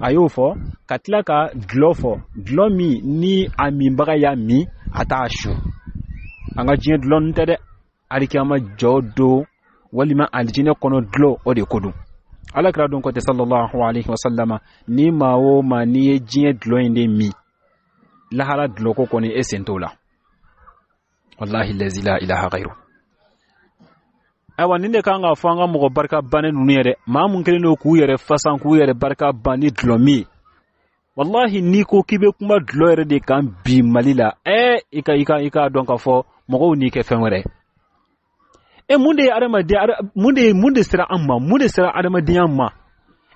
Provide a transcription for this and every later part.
a y'o fɔ ka tila ka dulɔ fɔ dulɔ min ni a minbaga y'a min a t'a su an ka diɲɛ dulɔ nun tɛ dɛ alikiyama jɔ don walima alijinɛ kɔnɔ dulɔ o de ko don alakira don kɔtɛ sallallahu alaihi wasallam ni maa o maa n'i ye diɲɛ dulɔ in de min lahara dulɔ ko kɔni e sen t'o la wallahi lazi la ilaha ghayru ayiwa nin de kan ka fɔ an ka mɔgɔ barika bannen ninnu yɛrɛ maa mun kelen don k'u yɛrɛ fasan k'u yɛrɛ barika ban ni dulɔ min ye wallahi n'i ko k'i bɛ kuma dulɔ yɛrɛ de kan bi Mali la i ka dɔn k'a fɔ mɔgɔw n'i kɛ fɛn wɛrɛ mun de ye adamaden mun de sera an ma mun de sera adamadenya ma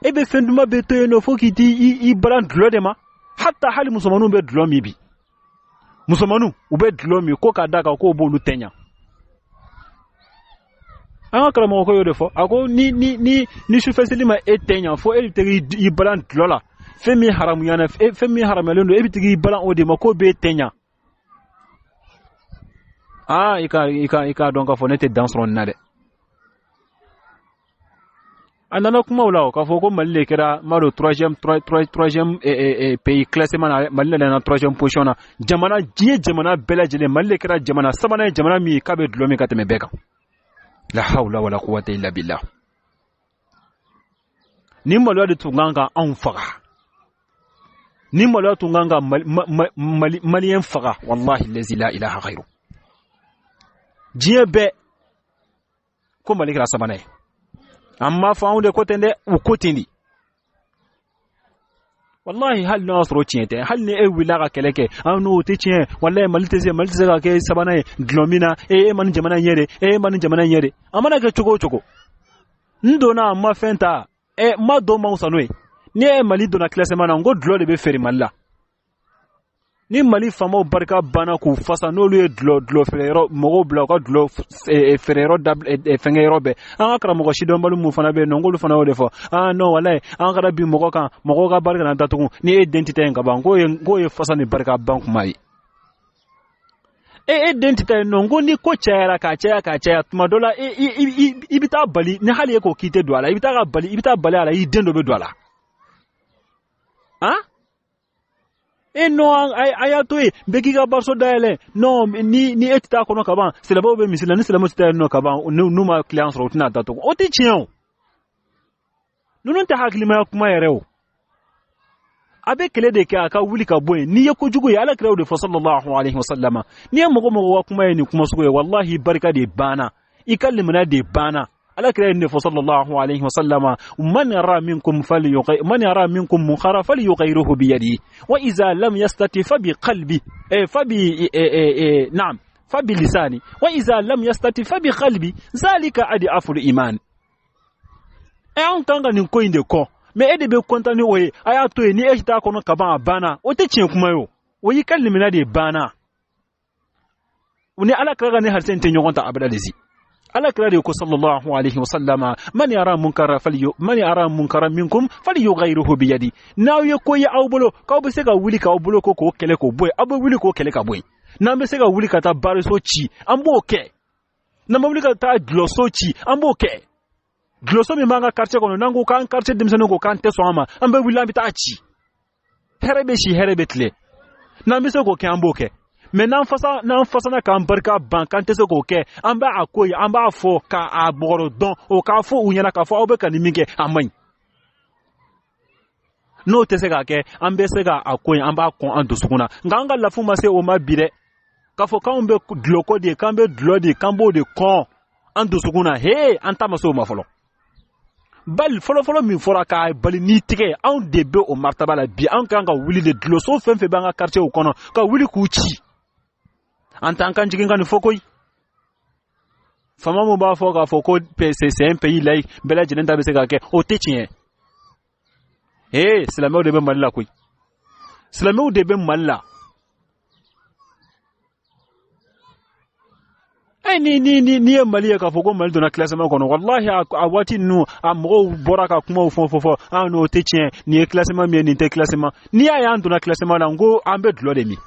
e bɛ fɛn duman bɛ to yen nɔ fo k'i i balan dulɔ de ma hatta hali musomaninw bɛ dulɔ min bi musomaninw u bɛ dulɔ min ko k'a da kan k'o b'olu tɛ ɲa an ka karamɔgɔ ko y'o de fɔ a ko ni sufɛseli ma e tɛ ɲa fo e bɛ tigi i balan dulɔ la fɛn min haramuyalen don e bɛ tigi i balan o de ma k'o b'e tɛ ɲa i ka dɔn k'a fɔ ne tɛ dan sɔrɔ nin na dɛ a nana kumaw la k'a fɔ ko Mali de kɛra ma don troisième pays classement na Mali de nana troisième position na diɲɛ jamana bɛɛ lajɛlen Mali de kɛra jamana sabanan ye jamana min k'a bɛ dulɔ min ka tɛmɛ bɛɛ kan la hawla wala quwwata illa billah ni maloya de tun kan ka anw faga ni maloya tun kan ka maliyɛn faga wallahi lazi la ilaha ghayru diɲɛ bɛɛ ko Mali kɛra sabanan ye an m'a fɔ anw de ko ten dɛ u ko ten di wallahi hali n'o y'a sɔrɔ tiɲɛ tɛ hali ni e wulila ka kɛlɛ kɛ n'o tɛ tiɲɛ wallahi Mali tɛ se ka kɛ sabanan ye dulɔ min na e ma nin jamana in ye de e ma nin jamana in ye de a mana kɛ cogo o cogo n donna ma fɛn ta ma dɔn ma wusa n'o ye ni e Mali donna classement na n ko dulɔ de bɛ feere Mali la ni Mali faamaw barika banna k'u fasa n'olu ye dulɔ feere yɔrɔ mɔgɔw bila u ka dulɔ feere yɔrɔ fɛngɛ yɔrɔ bɛɛ an ka karamɔgɔ sidɔnbali mun fana bɛ yen nɔ nk'olu fana y'o de fɔ non walayi an kana bin mɔgɔ kan mɔgɔw ka barika na datugu ni e den tɛ yen ka ban k'o ye fasa ni barika ban kuma ye e den tɛ yen nɔ nko ni ko cayara k'a caya tuma dɔ la i bɛ taa bali ni hali e ko k'i tɛ don a la i bɛ taa bali a la i den dɔ bɛ don a la non a y'a to yen bɛɛ k'i ka baraso dayɛlɛ non ni e tɛ taa kɔnɔ ka ban silamɛw bɛ misi la ni silamɛw tɛ taa yen nɔ ka ban n'u ma client sɔrɔ u tɛna datugu o tɛ tiɲɛ o ninnu tɛ hakilimaya kuma yɛrɛ o a bɛ kɛlɛ de kɛ a ka wuli ka bɔ yen n'i ye kojugu ye Alakira y'o de fɔ sallallahu alaihi wasallam n'i ye mɔgɔ ka kuma ye nin kuma sugu ye wallahi barika de banna i ka limaniya de banna Alakira y'o de fɔ sallallahu alaihi wasallam man yara minkum munkara falyughayyiruhu bi yadihi wa idha lam yastati fa bi qalbi fa bi lisani wa idha lam yastati fa bi qalbi zalika ad'afu al-iman an kan ka nin ko in de kɔ mais e de bɛ kontan ni o ye a y'a to yen ni e t'a kɔnɔ ka ban a banna o tɛ tiɲɛ kuma ye o y'i ka limaniya de banna o ni Alakira ka ni halisa in tɛ ɲɔgɔn ta abada de si Alakira de ko sallallahu alaihi wasallam man yara munkara minkum falyughayyiruhu bi yadi n'aw ye ko ye aw bolo k'aw bɛ se ka wuli k'aw bolo ko k'o kɛlɛ k'o bɔ yen aw bɛ wuli k'o kɛlɛ ka bɔ yen n'an bɛ se ka wuli ka taa baaraso ci an b'o kɛ n'an bɛ wuli ka taa dulɔso ci an b'o kɛ dulɔso min b'an ka quartier kɔnɔ n'an ko k'an quartier denmisɛnninw ko k'an tɛ sɔn a ma an bɛ wuli an bɛ taa ci hɛrɛ bɛ si hɛrɛ bɛ tile n'an bɛ se k'o kɛ an b'o kɛ mais n'an fasana k'an barika ban k'an tɛ se k'o kɛ an b'a ko ye an b'a fɔ k'a bɔgɔrɔ dɔn o k'a fɔ u ɲɛna k'a fɔ aw bɛ ka nin min kɛ a man ɲi n'o tɛ se k'a kɛ an bɛ se k'a ko ye an b'a kɔn an dusukun na nka an ka lafu ma se o ma bi dɛ k'a fɔ k'anw bɛ dulɔko de ye k'an bɛ dulɔ de ye k'an b'o de kɔn an dusukun na an ta ma se o ma fɔlɔ bali fɔlɔfɔlɔ min fɔra k'a bali n'i tigɛ anw de bɛ o martaba la bi an kan ka wuli de dulɔso fɛn fɛn b'an ka quartierw kɔnɔ ka wuli k'u ci an t'an kan jigin ka nin fɔ koyi fama mun b'a fɔ k'a fɔ ko c'est un pays laïque bɛɛ lajɛlen ta bɛ se ka kɛ o tɛ tiɲɛ silamɛw de bɛ Mali la koyi silamɛw de bɛ Mali la ni ye Mali ye k'a fɔ ko Mali donna classement kɔnɔ wallahi a waati ninnu a mɔgɔw bɔra ka kumaw fɔ n'o tɛ tiɲɛ nin ye classement min ye nin tɛ classement n'i y'a ye an donna classement la n ko an bɛ dulɔ de min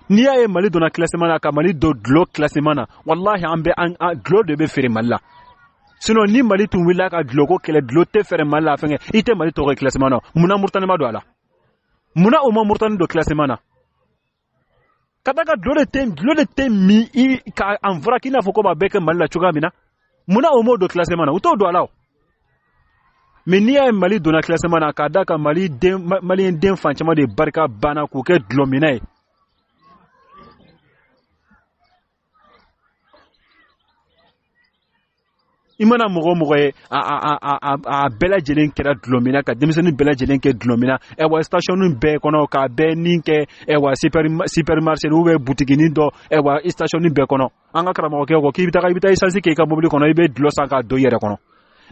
n'i y'a ye Mali donna classement la ka Mali don dulɔ classement na wallahi dulɔ de bɛ feere Mali la sinon ni Mali tun willa ka dlo ko kele dlo te fere Mali la fenge ite Mali to classement na muna murtani ma do ala muna o ma murtani do classement na kataka dlo de te mi ka envra kina foko ba beke Mali la chuga mina muna o mo do classement na uto do ala mais ni ay Mali do na classement na ka daka Mali den fanchama de barka bana ko ke dlo mina imana mogo a bela jelen kera dlomina ka demiseni bela jelen ke dlomina e wa station be kono ka be ninke e wa supermarché ou be boutique ni do e wa station be kono anga kara mo ke ko ki bita essence ke ka mobile kono ibe dlo sanka do yere kono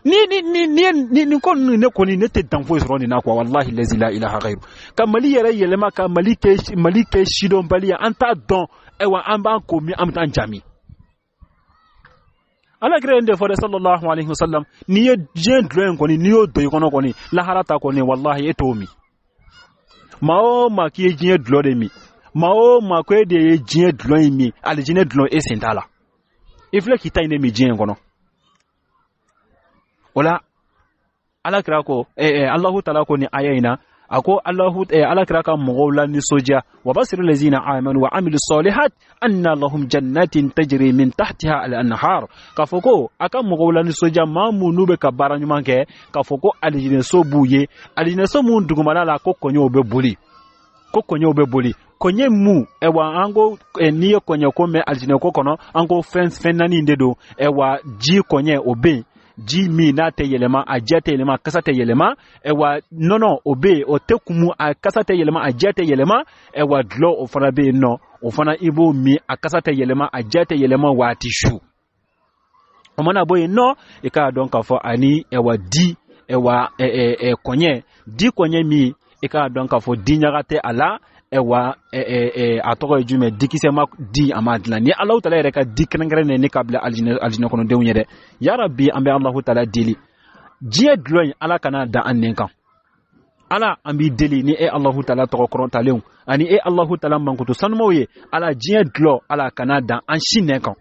ni ko ne koni ne te danfo isro ni na kwa wallahi la ilaha ghairu ka Mali yere yelema ka Mali ke shidon bali anta don e wa amba ko mi am tan jami ala grande fo sallallahu alayhi wa sallam ni ye jen dloen koni ni yo do kono koni la harata koni wallahi etomi mao ma ki jen dlo de mi mao ma ko de jen dlo mi ali jen dlo e sentala ifle ki tayne mi jen kono wala ala krako allah taala ko ni ayina ako Allahu ala kraka mugawla ni soja wa basirul lazina amanu wa amilus solihat anna lahum jannatin tajri min tahtiha al anhar kafoko aka mugawla ni soja mamu nube ka baranyuma ke kafoko alijine so buye alijine so mu ndugumala la kokonyo be boli konye mu ewa ango niye konye ko me alijine ko kono ango fenani ndedo ewa ji konye obe ji mi na te yelema a jete yelema kasa te yelema ewa nono obe o tekumu a kasa te yelema a jete yelema ewa dlo o fana be no o fana ibo mi a kasa te yelema a jete yelema wati shu o mana boye no e ka don ka fo ani ewa di ewa konye mi e ka don ka fo di nyagate ala ewa atoko jume dikisema di amadla ni Allah taala reka dikrengre ne kabla aljina kono dewnye de ya rabbi ambe Allah taala dili die dloy ala kana da annenkan ala ambi deli ni Allah taala to koron talew ani Allah taala mankuto sanmoye ala die dlo ala kana da an shinenkan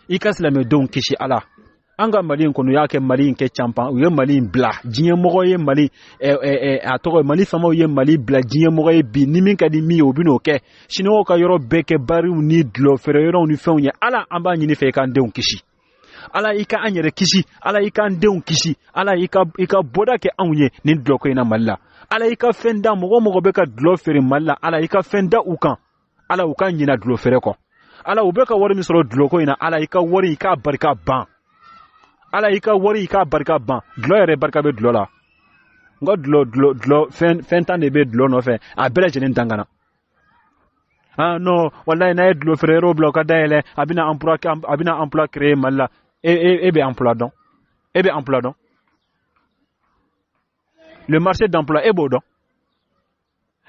ikaslame don kishi ala anga Mali kono yake Mali nke champan ye Mali bla jinye mogo ye Mali atoko Mali famo ye Mali bla jinye mogo ye bi ni min ka di mi obi no ke shino ka yoro beke bari ni dlo fere yoro ni fenye ala amba nyini fe kan de kishi ala ika anyere kishi ala ika ndeun kishi ala ika boda ke anunye ni dlo ko ina malla ala ika fenda mogo beka dlo fere malla ala ika fenda ukan ala ukan nyina dlo fere ko ala ubeka wori mi soro dlo ko ina ala ika wori ika barka ban ala ika wori ika barka ban dlo yere barka be dlo la ngo dlo fentan de be dlo no fe a bele jeni tangana no wallahi na dlo frère bloc daele abina emploi créé malla et be emploi donc le marché d'emploi est beau donc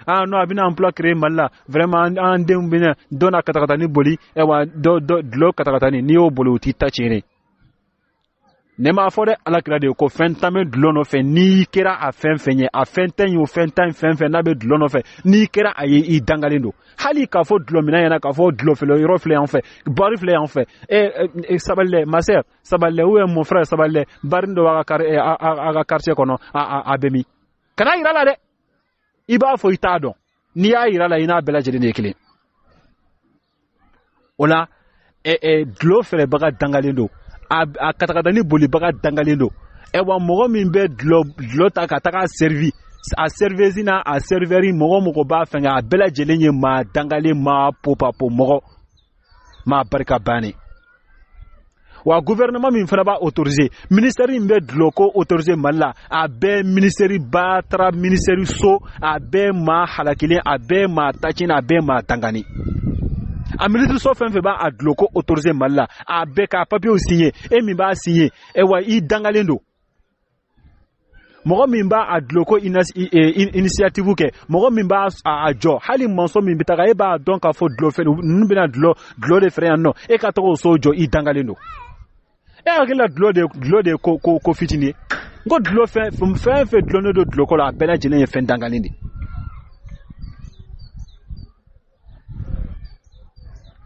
no abina emploi créé malla vraiment en dembina dona katakata ni boli e wa dlo katakata ni o boli uti tachire nema fode ala kira de ko fentame dlo no fe ni kera a fenfenye a fenten yo fentan na be dlo no fe ni kera ayi I dangalendo hali ka fo dlo mina yana ka fo dlo fe le rofle en fait bari fle en fait et saballe ma sœur saballe ou mon frère saballe barindo aga quartier kono a bemi kana ira la de iba fo itado ni ya ira la ina bela jede ne kile ola dlo fe le baga dangalendo a katakata ni boli baga dangalendo ewa mogo min be dlo ta kataka servi a servezina a serveri mogo ba fenga a bela jelenye ma dangale ma popa po mogo ma barka bani wa gouvernement min fana ba autoriser ministère be dlo ko autoriser malla a be ministère ba tra ministère so a be ma halakile a be ma tachina a be ma tangani a ministre so fen fe ba a dlo ko autoriser malla a be ka papier signé e mi ba signé e wa I dangalendo mogo min ba a dlo ko initiative ke mogo min ba a jo hali monso min bitaka e ba donc a fo dlo fe nbina dlo de frère no e ka to so jo I dangalendo e akela dlo de ko fitini ngo dlo fe dlo no do dlo ko la bela jene fe dangalindi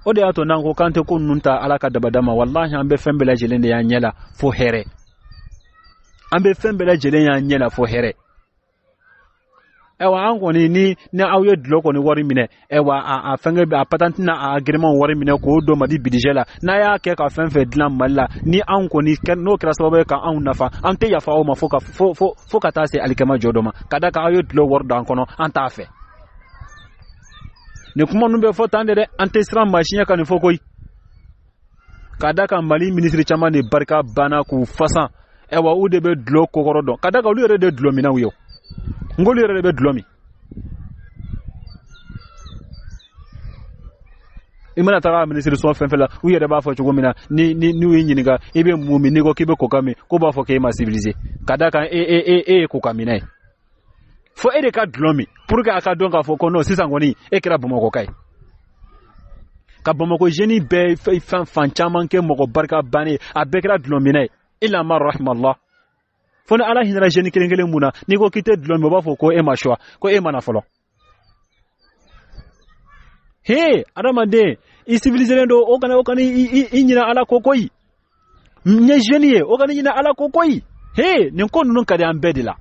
o de ato nan ko kante ko nunta ala ka dabadama wallahi ambe fembele jelen de ya nyela fo here ambe fembele jelen ya nyela fo here ewa ango ni awye dloko ni wari mine ewa a fenge a patanti na agreement wari mine ko do madi bidijela na ya ke ka fenfe dlan malla ni ango ni no kra sababu ka an nafa ante ya fa o ma fo ka ta se alikama jodoma kada ka awye dlo wor dan kono anta fe ne kuma numbe fo tande de ante sram machine ka ni fo koy kada ka mali ministre chama ni barka bana ku fasan ewa u de be dlo kokoro don kada ka lu yere de dlo mina wiyo ngolu yere be dlomi imana taga ministre so fenfela u yere ba fo chugo mina ni nyiniga ibe mumi ni ko kibe kokami ko ba fo ke ma civiliser kada ka ko kamina fo ede ka dlomi pour que aka donka fo ko no sisa ngoni ekira bomoko kai ka bomoko jeni be fan chaman ke moko barka bani abekira dlomina illa ma rahmallah fona ala hinra jeni kelengele muna ni ko kite dlomi ba fo ko e mashwa ko e mana folo he adamande i civiliser ndo o kana inyina ala kokoi nye jeni o kana nyina ala kokoi he nin ko nun kadi ambedila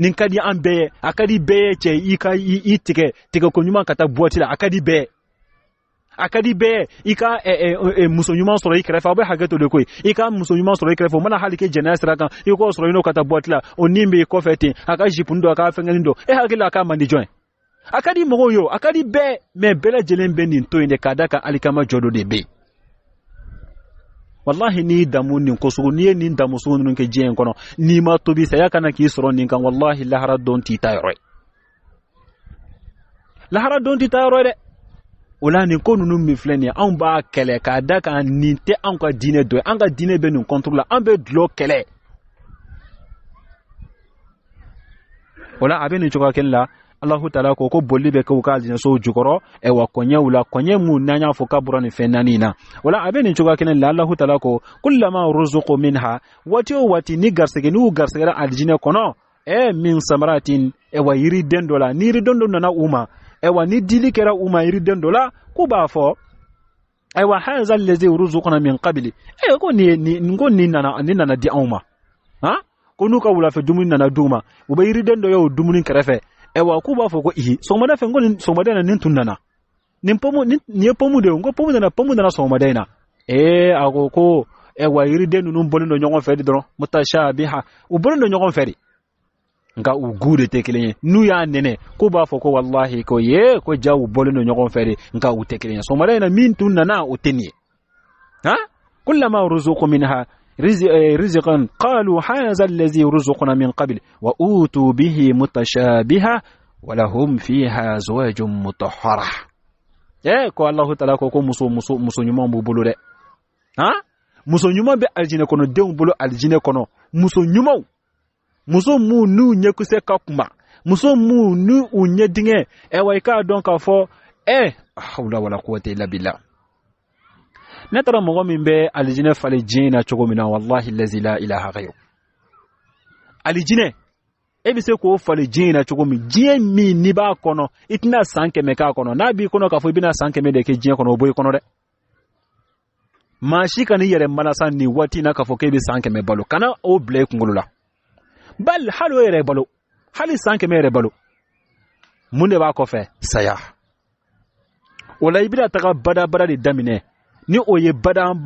nin kadi ambe akadi be che i tike ko nyuma kata boitila akadi be ika muso nyuma soro ikrefa ba hagato de koy ika muso nyuma soro ikrefa mana halike jenasra kan iko soro ino kata boitila onimbe ko feti aka jipundo aka fengelindo hagila aka mandi join akadi mogo yo akadi be me bela jelembe nin to inde kadaka alikama jodo de be wallahi ni damu nin kosugo ni damu so nun ke jeen kono ni ma to bi sayaka na ki soro nin kan wallahi lahara don ti tayro de wala ni ko nunu mi fleni an ba kele kadaka nin te an ka dine do an ka dine be nun contrôle an be dlo kele wala abeni choka kenla Allahu ta'ala ko bolli be ko kaljina so jukoro e wa konye mu nanya fo kabura ni fenani na wala abeni chuga kenen la Allahu ta'ala ko kullama ruzuqu minha wati ni garsege aljina kono e min samaratin e wa yiri dendola ni ri dondo na uma e wa ni dili kera uma yiri dendola ku ba fo e wa hadha allazi ruzuqna min qabli e ko ni nana di uma ha ko nuka wula fe dumuni nana duma u be yiri dendo yo dumuni kerefe ewa ku ba fo ko ihi so mada fe ngoni so mada na nintunana nimpomu ni pomu de ngo pomu na so mada ina ago ko ewa yiri de nunu bolu no nyongo fe di dro mutashabiha u bolu no nyongo fe nga u gude tekelenye nu ya nene ku ba fo ko wallahi ko ko jawu bolu no nyongo fe nga u tekelenye so mada ina mintunana u tenie ha kullama ruzuqu minha رزقا قالوا هذا الذي رزقنا من قبل وأوتوا به متشابها ولهم فيها زواج مطهرة ko Allah ta'ala ko muso nyuma bu bulu de ha muso nyuma be aljine kono de bulu aljine kono muso nyuma muso mu nu nyekuse kakuma muso mu nu unye dinge wai ka donc fo hawla wala quwwata illa billah natara mogo min be aljine fale jina chogo mina wallahi allazi la ilaha ghayru aljine bi se ko fale jina chogo mi jie mi ni ba kono itina sanke me ka kono na bi kono ka fo bina sanke me de ke jie kono boy kono de ma shi kan yere malasan ni wati na ka fo ke bi sanke me balo kana o ble kungulula bal halu yere balo hali sanke me yere balo munde ba ko fe saya wala ibida taka bada de damine ni oye badan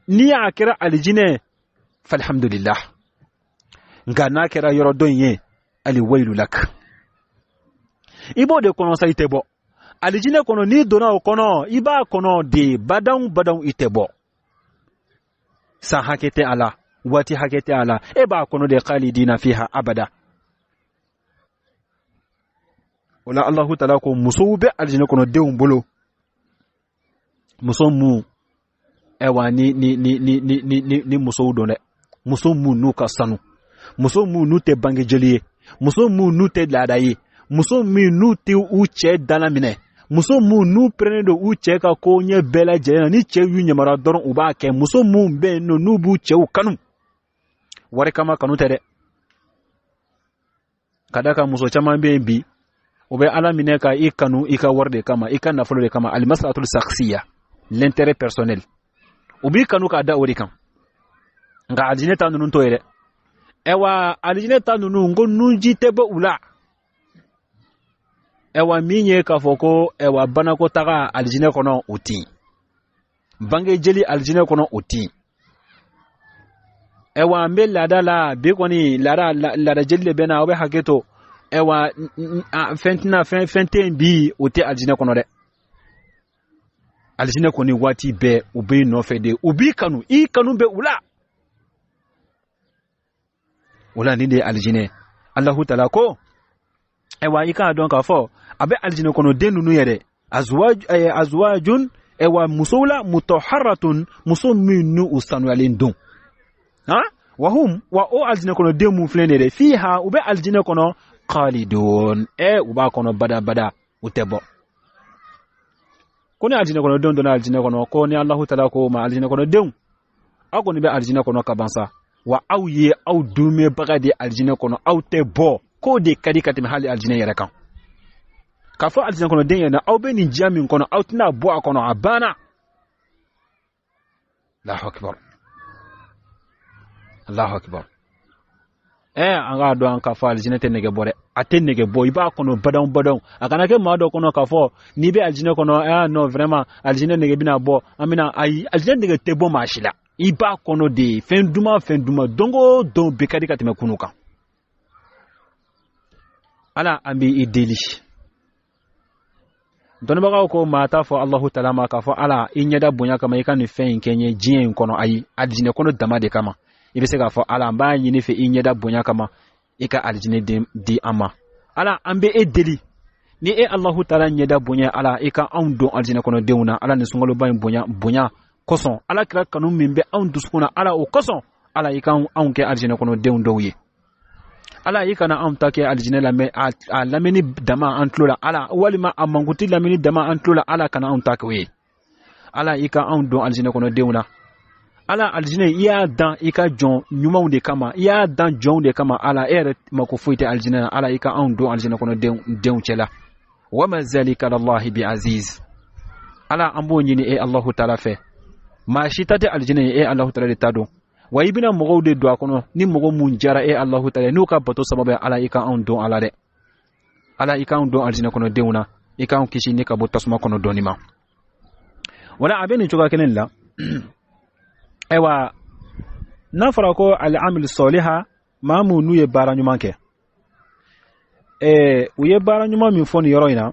ni ya kira aljine falhamdulillah nga na kira yoro donye ali wailu lak ibo de kono sa itebo aljine kono ni dona kono iba kono de badan itebo sa hakete ala wati hakete ala ba kono de khalidina fiha abada wala Allahu ta'ala ko musube aljine kono de umbolo muso mu ewa ni muso done muso mu nu ka sanu muso mu nu te bangi jeliye muso mu nu te ladaye muso mu nu te uche dalamine muso mu nu prene uche ka ko nye bela jena ni che yu nyamara doron uba ke muso mu be no nu bu che u kanu ware kama kanu tere kadaka muso chama be bi o be ala minɛ ka i kanu i ka wari de kama i ka nafolo de kama al maslahatul shakhsiya l'intérêt personnel o b'i kanu ka da o de kan nka aljinɛ ta ninnu to ye dɛ ɛwa aljinɛ ta ninnu ngo nunji tɛ bɔ u la ɛwa min ye k'a fɔ ko ɛwa banakotaga aljinɛ kɔnɔ o ti bange jeli aljinɛ kɔnɔ o ti ɛwa n bɛ laada la bi kɔni laada jeli de bɛ na aw bɛ hakɛ to ɛwa fɛn tɛ yen bi o tɛ aljinɛ kɔnɔ dɛ aljinɛ kɔni waati bɛɛ u bɛ nɔfɛ de u b'i kanu i kanu bɛ u la o la nin de ye aljinɛ Allahu taala ko ɛwa i k'a dɔn k'a fɔ a bɛ aljinɛ kɔnɔ den ninnu yɛrɛ azwajun ɛwa musow la mutahharatun muso min n'u sanuyalen don wa o aljinɛ kɔnɔ den mun filɛ nin ye dɛ fiha u bɛ aljinɛ kɔnɔ khalidun u b'a kɔnɔ bada u tɛ bɔ ko ni aljinɛ kɔnɔ denw donna aljinɛ kɔnɔ ko ni Allahu taala ko ma aljinɛ kɔnɔ denw aw kɔni bɛ aljinɛ kɔnɔ ka ban sa wa aw ye aw dunmɛbaga de aljinɛ kɔnɔ aw tɛ bɔ k'o de ka di ka tɛmɛ hali aljinɛ yɛrɛ kan k'a fɔ aljinɛ kɔnɔ den yɛrɛ aw bɛ nin diya min kɔnɔ aw tɛna bɔ a kɔnɔ a banna Allahu akbar Allahu akbar an k'a dɔn an k'a fɔ aljinɛ tɛ nɛgɛ bɔ dɛ a tɛ nɛgɛ bɔ i b'a kɔnɔ badaw a kana kɛ maa dɔ kɔnɔ k'a fɔ n'i bɛ aljinɛ kɔnɔ non vraiment aljinɛ nɛgɛ bɛna bɔ an bɛna ayi aljinɛ nɛgɛ tɛ bɔ maa si la i b'a kɔnɔ de fɛn duman don o don bɛɛ ka di ka tɛmɛ kunu kan ala an bɛ i deli dɔnnibagaw ko maa t'a fɔ Allahu taala ma k'a fɔ ala i ɲɛda bonya kama i ka nin fɛn in kɛ n ye diɲɛ in kɔnɔ ayi aljinɛ kɔnɔ dama de kama i bɛ se k'a fɔ ala n b'a ɲini fɛ i ɲɛda bonya kama i ka aljinɛ di an ma ala an bɛ e deli ni e Allahu taala ɲɛda bonya ala i ka anw don aljinɛ kɔnɔ denw na ala ni sunkaloba in bonya kosɔn ala kira kanu min bɛ anw dusukun na ala o kosɔn ala i ka anw kɛ aljinɛ kɔnɔ denw dɔw ye ala i kana anw ta kɛ aljinɛ lamɛn a lamɛnni dama an tulo la ala walima a mankuti lamɛnni dama an tulo la ala kana anw ta kɛ o ye ala i ka anw don aljinɛ kɔnɔ denw na ala aljinɛ i y'a dan i ka jɔn ɲumanw de kama i y'a dan jɔnw de kama ala e yɛrɛ mako foyi tɛ aljinɛ na ala i ka anw don aljinɛ kɔnɔ denw cɛla wa ma zalika alallahi bi aziz ala an b'o ɲini e Allahu taala fɛ maa si ta tɛ aljinɛ ye e Allahu taala de ta don wa i bɛna mɔgɔw de don a kɔnɔ ni mɔgɔ mun jara e Allahu taala n'u ka bato sababu ala i ka anw don ala dɛ ala i ka anw don aljinɛ kɔnɔ denw na i ka anw kisi ni ka bɔ tasuma kɔnɔ dɔɔni ma wala a bɛ nin cogoya kelen la aiwa n'a fɔra ko al-amil saliha maa mun n'u ye baara ɲuman kɛ u ye baara ɲuman min fɔ nin yɔrɔ in na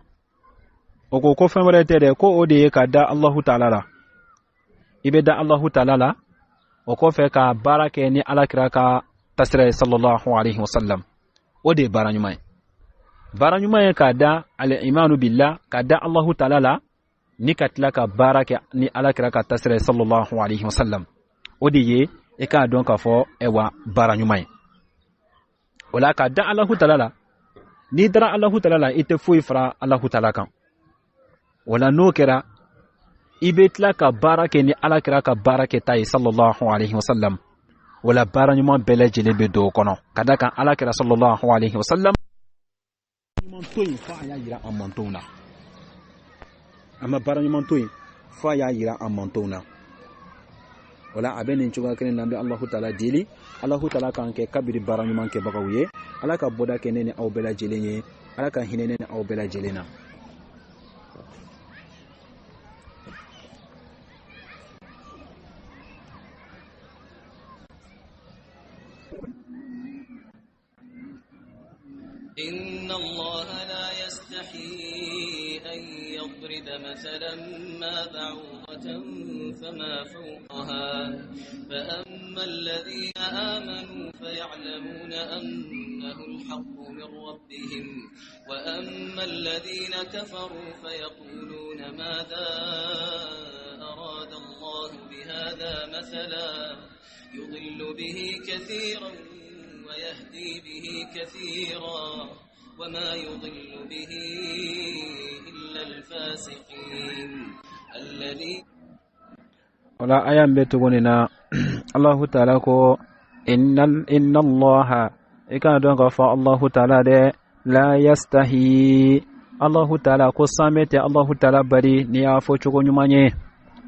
o ko fɛn wɛrɛ tɛ dɛ ko o de ye ka da Allahu taala la i bɛ da Allahu taala la o kɔfɛ ka baara kɛ ni alakira ka tasira ye sallallahu alaihi wasallam o de ye baara ɲuman ye baara ɲuman ye ka da al-imanu billah ka da Allahu taala la ni ka tila ka baara kɛ ni alakira ka tasira ye sallallahu alaihi wasallam o de ye e k'a dɔn k'a fɔ ɛwa baara ɲuman ye o la ka da Allahu taala la n'i dara Allahu taala la i tɛ foyi fara Allahu taala kan o la n'o kɛra i bɛ tila ka baara kɛ ni alakira ka baara kɛ ta ye sallallahu alaihi wasallam o la baara ɲuman bɛɛ lajɛlen bɛ don o kɔnɔ ka da kan alakira sallallahu alaihi wasallam ɲuman to yen fo a y'a yira an mantonw na a ma baara ɲuman to yen fo a y'a yira an mantonw na o la a bɛ nin cogoya kelen na an bɛ Allahu taala deli Allahu taala k'an kɛ kabiri baara ɲuman kɛbagaw ye ala ka bɔda kɛ ne ni aw bɛɛ lajɛlen ye ala ka hinɛ ne ni aw bɛɛ lajɛlen na إن الله لا يستحي أن يضرب مثلا ما بعوضة فما فوقها فأما الذين آمنوا فيعلمون أنه الحق من ربهم وأما الذين كفروا فيقولون ماذا أراد الله بهذا مثلا يضل به كثيرا ويهدي به كثيرا وما يضل به إلا الفاسقين الذين ولا أيام بتقولنا الله تعالى إن الله إكان دونك فالله تعالى la yastahi Allahu ta'ala ko samete Allahu ta'ala bari ni ya fo chugo nyumanye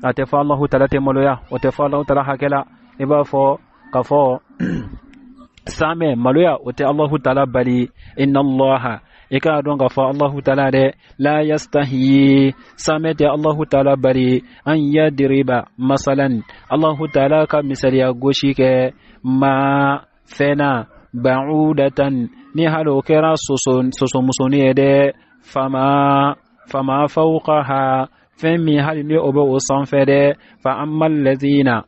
ate fa Allahu ta'ala te maloya o te fa Allahu ta'ala hakela iba fo ka fo same maloya o te Allahu ta'ala bari inna Allah ika don ga fa Allahu ta'ala de la yastahi samete Allahu ta'ala bari an yadriba masalan Allahu ta'ala ka misaliya goshi ke ma fena ba'udatan ni halo kera soso musoni de fama fawqaha fami hali ni obo o sanfede fa ammal ladina